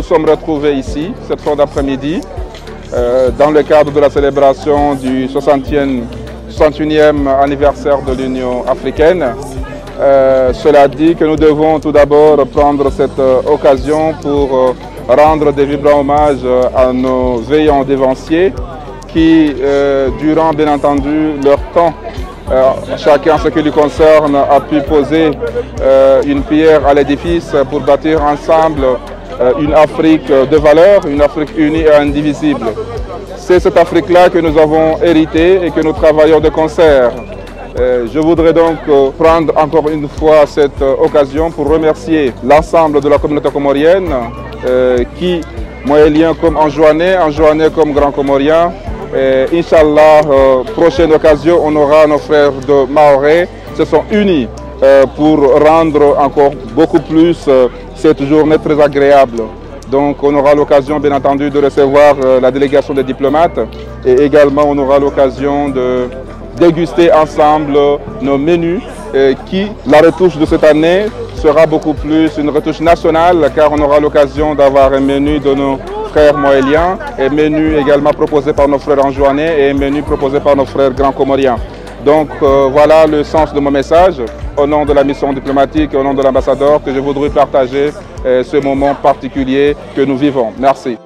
sommes retrouvés ici, cette fin d'après-midi, dans le cadre de la célébration du 61e anniversaire de l'Union africaine. Cela dit que nous devons tout d'abord prendre cette occasion pour rendre des vibrants hommages à nos veillants dévanciers qui, durant bien entendu leur temps, chacun en ce qui lui concerne a pu poser une pierre à l'édifice pour bâtir ensemble une Afrique de valeur, une Afrique unie et indivisible. C'est cette Afrique-là que nous avons héritée et que nous travaillons de concert. Je voudrais donc prendre encore une fois cette occasion pour remercier l'ensemble de la communauté comorienne qui, moyélien comme enjouanais comme grand comorien. Inch'Allah, prochaine occasion, on aura nos frères de Maoré se sont unis pour rendre encore beaucoup plus cette journée très agréable. Donc on aura l'occasion bien entendu de recevoir la délégation des diplomates et également on aura l'occasion de déguster ensemble nos menus qui, la retouche de cette année, sera beaucoup plus une retouche nationale car on aura l'occasion d'avoir un menu de nos frères moéliens, un menu également proposé par nos frères anjouanais et un menu proposé par nos frères grands comoriens. Donc voilà le sens de mon message au nom de la mission diplomatique et au nom de l'ambassadeur que je voudrais partager ce moment particulier que nous vivons. Merci.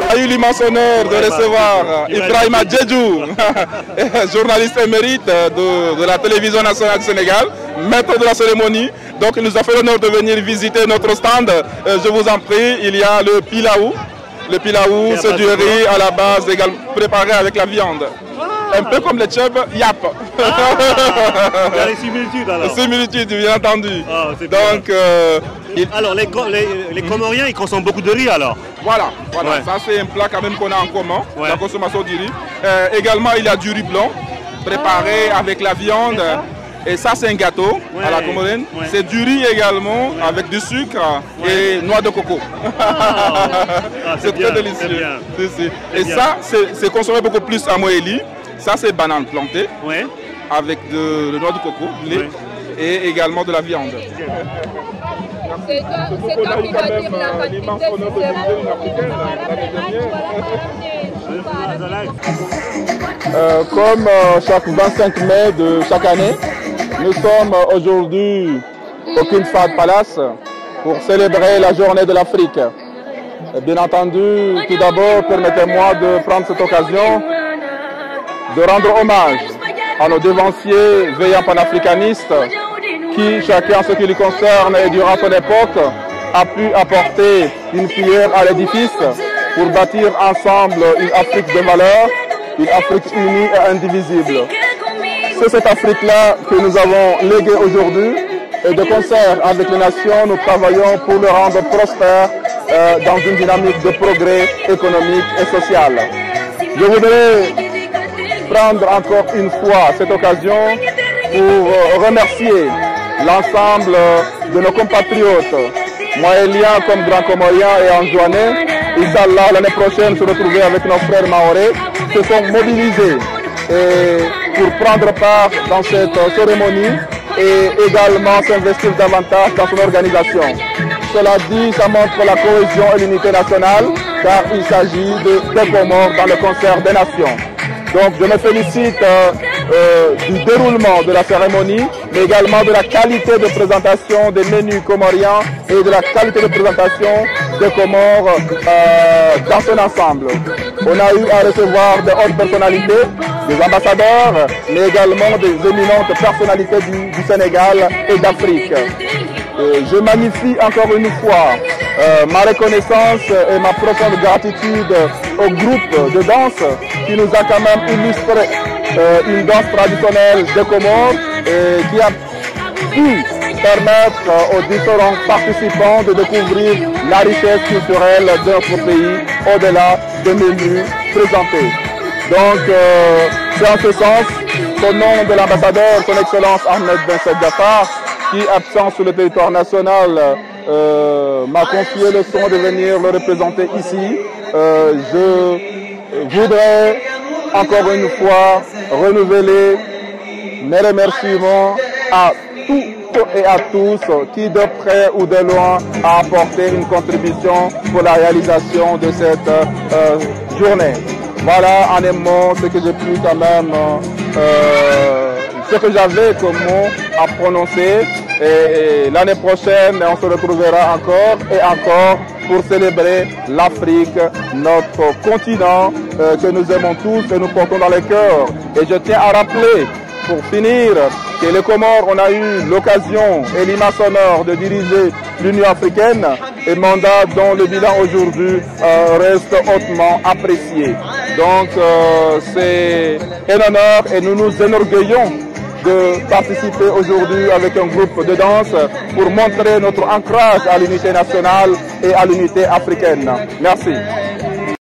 A eu l'immense honneur de recevoir Ibrahima Djedjou, journaliste émérite de la télévision nationale du Sénégal, maître de la cérémonie. Donc il nous a fait l'honneur de venir visiter notre stand. Je vous en prie, il y a le pilaou. Le pilaou, c'est du riz à la base préparé avec la viande. Un peu comme le tchèb yap. Il y a des similitudes alors. Des similitudes, bien entendu. Ah, donc, alors les Comoriens, ils consomment beaucoup de riz alors. Voilà, Ouais. Ça c'est un plat quand même qu'on a en commun, Ouais. la consommation du riz. Également il y a du riz blanc préparé avec la viande. Et ça c'est un gâteau à la comorienne. Ouais. C'est du riz également avec du sucre et noix de coco. C'est très délicieux. Et ça c'est consommé beaucoup plus à Moélie. Ça c'est banane plantée avec de noix de coco, lait et également de la viande. C'est toi qui vas dire la quantité. Comme chaque 25 mai de chaque année, nous sommes aujourd'hui au King Fahd Palace pour célébrer la journée de l'Afrique. Bien entendu, tout d'abord, permettez-moi de prendre cette occasion de rendre hommage à nos devanciers veillants panafricanistes qui, chacun en ce qui lui concerne et durant son époque, a pu apporter une pierre à l'édifice pour bâtir ensemble une Afrique de valeur, une Afrique unie et indivisible. C'est cette Afrique-là que nous avons léguée aujourd'hui et de concert avec les nations, nous travaillons pour le rendre prospère dans une dynamique de progrès économique et social. Je voudrais prendre encore une fois cette occasion pour remercier l'ensemble de nos compatriotes, moéliens comme Grand Comoriens et Anjouanais. Inch'Allah, l'année prochaine, se retrouver avec nos frères mahorais, se sont mobilisés pour prendre part dans cette cérémonie et également s'investir davantage dans son organisation. Cela dit, ça montre la cohésion et l'unité nationale, car il s'agit de Comores dans le concert des nations. Donc je me félicite du déroulement de la cérémonie, mais également de la qualité de présentation des menus comoriens et de la qualité de présentation des Comores dans son ensemble. On a eu à recevoir de hautes personnalités, des ambassadeurs, mais également des éminentes personnalités du Sénégal et d'Afrique. Je magnifie encore une fois ma reconnaissance et ma profonde gratitude au groupe de danse qui nous a quand même illustré une danse traditionnelle des Comores et qui a pu permettre aux différents participants de découvrir la richesse culturelle de notre pays au-delà des menus présentés. Donc, c'est en ce sens qu'au nom de l'ambassadeur, son Excellence Ahmed Ben Saïd Jaafar, qui, absent sur le territoire national, m'a confié le soin de venir le représenter ici. Je voudrais encore une fois renouveler mes remerciements à toutes et à tous qui, de près ou de loin, a apporté une contribution pour la réalisation de cette journée. Voilà en un mot ce que j'ai pu quand même, ce que j'avais comme mot à prononcer. Et l'année prochaine, on se retrouvera encore et encore pour célébrer l'Afrique, notre continent que nous aimons tous et nous portons dans les cœurs. Et je tiens à rappeler, pour finir, que les Comores, on a eu l'occasion et l'immense honneur de diriger l'Union africaine, et mandat dont le bilan aujourd'hui reste hautement apprécié. Donc c'est un honneur et nous nous enorgueillons de participer aujourd'hui avec un groupe de danse pour montrer notre ancrage à l'unité nationale et à l'unité africaine. Merci.